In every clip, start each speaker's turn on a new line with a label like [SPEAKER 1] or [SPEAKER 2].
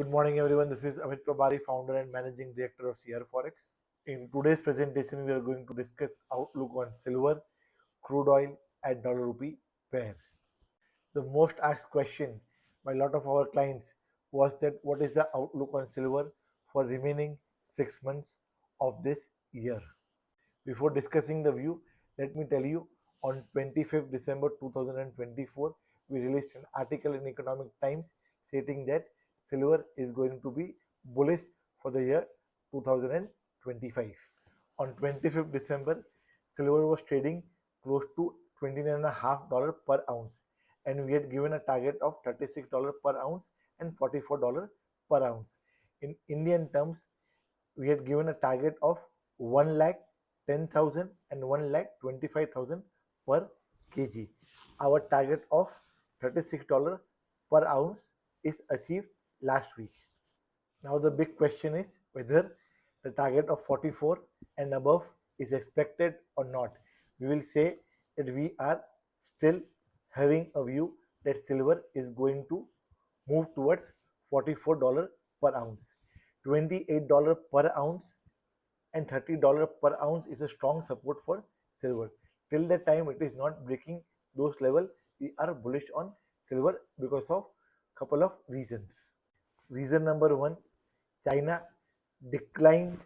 [SPEAKER 1] Good morning, everyone. This is Amit Pabari, founder and managing director of CR Forex. In today's presentation, we are going to discuss outlook on silver, crude oil, and dollar rupee pair. The most asked question by a lot of our clients was that what is the outlook on silver for remaining 6 months of this year? Before discussing the view, let me tell you on 25th December 2024, we released an article in Economic Times stating that silver is going to be bullish for the year 2025. On 25th December, silver was trading close to $29.5 per ounce, and we had given a target of $36 per ounce and $44 per ounce. In Indian terms, we had given a target of 1,10,000 and 1,25,000 per kg. Our target of $36 per ounce is achieved last week. Now the big question is whether the target of 44 and above is expected or not. We will say that we are still having a view that silver is going to move towards $44 per ounce. $28 per ounce and $30 per ounce is a strong support for silver. Till the time it is not breaking those levels, we are bullish on silver because of couple of reasons. Reason number one, China declined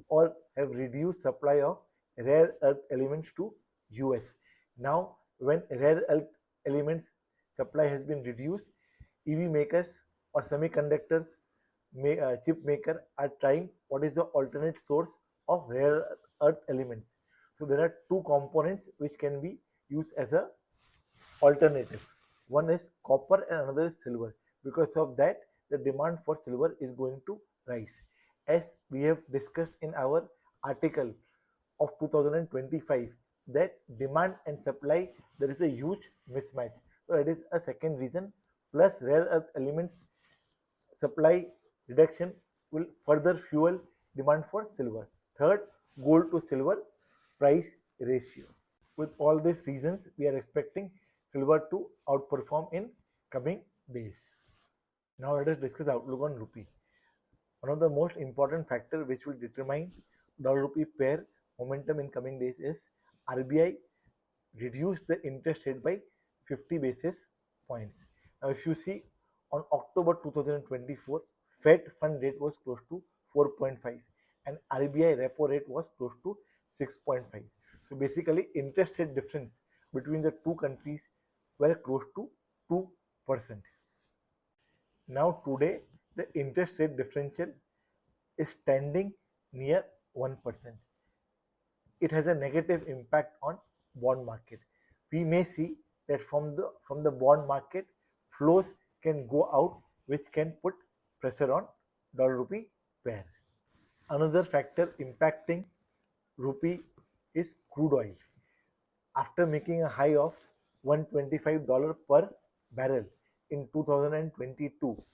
[SPEAKER 1] or have reduced supply of rare earth elements to US. Now, when rare earth elements supply has been reduced, EV makers or semiconductors chip maker are trying what is the alternate source of rare earth elements. So there are two components which can be used as a alternative. One is copper and another is silver. Because of that, the demand for silver is going to rise. As we have discussed in our article of 2025, that demand and supply, there is a huge mismatch. So it is a second reason. Plus rare earth elements supply reduction will further fuel demand for silver. Third, gold to silver price ratio. With all these reasons, we are expecting silver to outperform in coming days. Now let us discuss outlook on rupee. One of the most important factor which will determine dollar rupee pair momentum in coming days is RBI reduced the interest rate by 50 basis points. Now if you see on October 2024, Fed fund rate was close to 4.5 and RBI repo rate was close to 6.5. So basically interest rate difference between the two countries were close to 2%. Now today the interest rate differential is standing near 1%. It has a negative impact on bond market. We may see that from the bond market flows can go out, which can put pressure on dollar rupee pair. Another factor impacting rupee is crude oil. After making a high of $125 per barrel in 2022,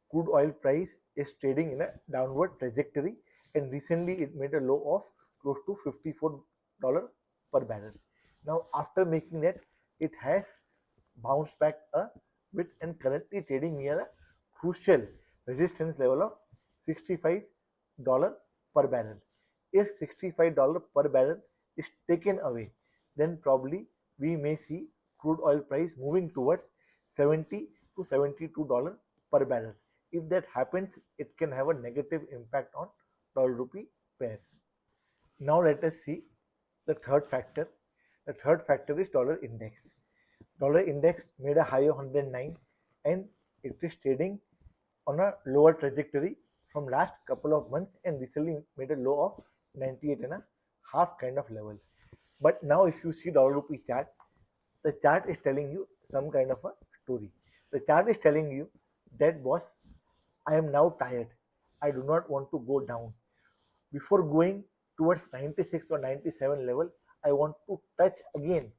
[SPEAKER 1] crude oil price is trading in a downward trajectory, and recently it made a low of close to $54 per barrel. Now after making that, it has bounced back a bit and currently trading near a crucial resistance level of $65 per barrel. If $65 per barrel is taken away, then probably we may see crude oil price moving towards $70 to $72 per barrel. If that happens, it can have a negative impact on dollar rupee pair. Now let us see the third factor. The third factor is dollar index. Dollar index made a high of 109 and it is trading on a lower trajectory from last couple of months and recently made a low of 98.5 kind of level. But now if you see dollar rupee chart, the chart is telling you some kind of a story. The chart is telling you that boss, I am now tired. I do not want to go down. Before going towards 96 or 97 level, I want to touch again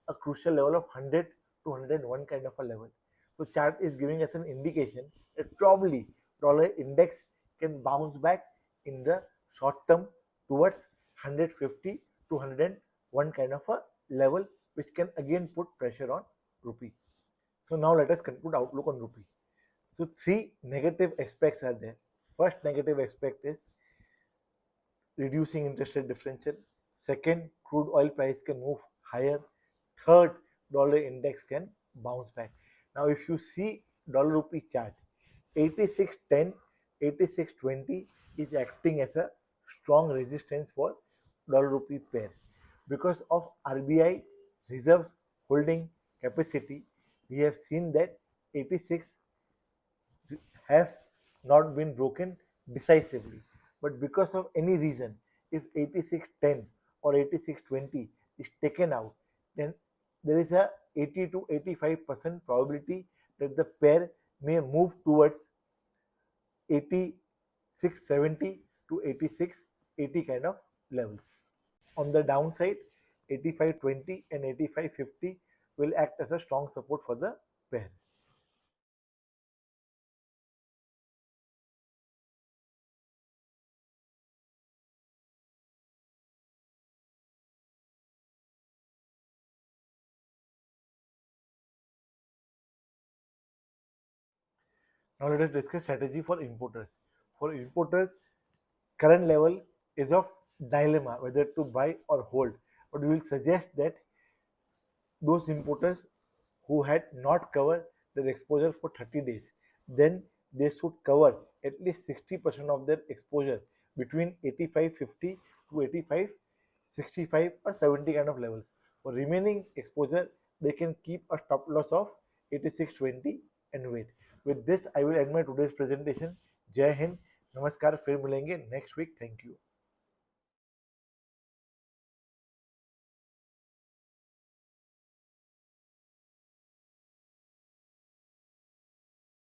[SPEAKER 1] a crucial level of 100 to 101 kind of a level. So chart is giving us an indication that probably dollar index can bounce back in the short term towards 150 to 101 kind of a level, which can again put pressure on rupee. So now let us conclude outlook on rupee. So three negative aspects are there. First negative aspect is reducing interest rate differential. Second, crude oil price can move higher. Third, dollar index can bounce back. Now, if you see dollar rupee chart, 86.10, 86.20 is acting as a strong resistance for dollar rupee pair. Because of RBI reserves holding capacity, we have seen that 86 have not been broken decisively. But because of any reason, if 86.10 or 86.20 is taken out, then there is a 80 to 85% probability that the pair may move towards 86.70 to 86.80 kind of levels. On the downside, 85.20 and 85.50 will act as a strong support for the pair. Now let us discuss strategy for importers. For importers, current level is of dilemma whether to buy or hold. But we will suggest that those importers who had not covered their exposure for 30 days, then they should cover at least 60% of their exposure between 85.50 to 85.65 or 70 kind of levels. For remaining exposure, they can keep a stop loss of 86.20 and wait. With this, I will end my today's presentation. Jai Hind, नमस्कार, फिर मिलेंगे next week. Thank you.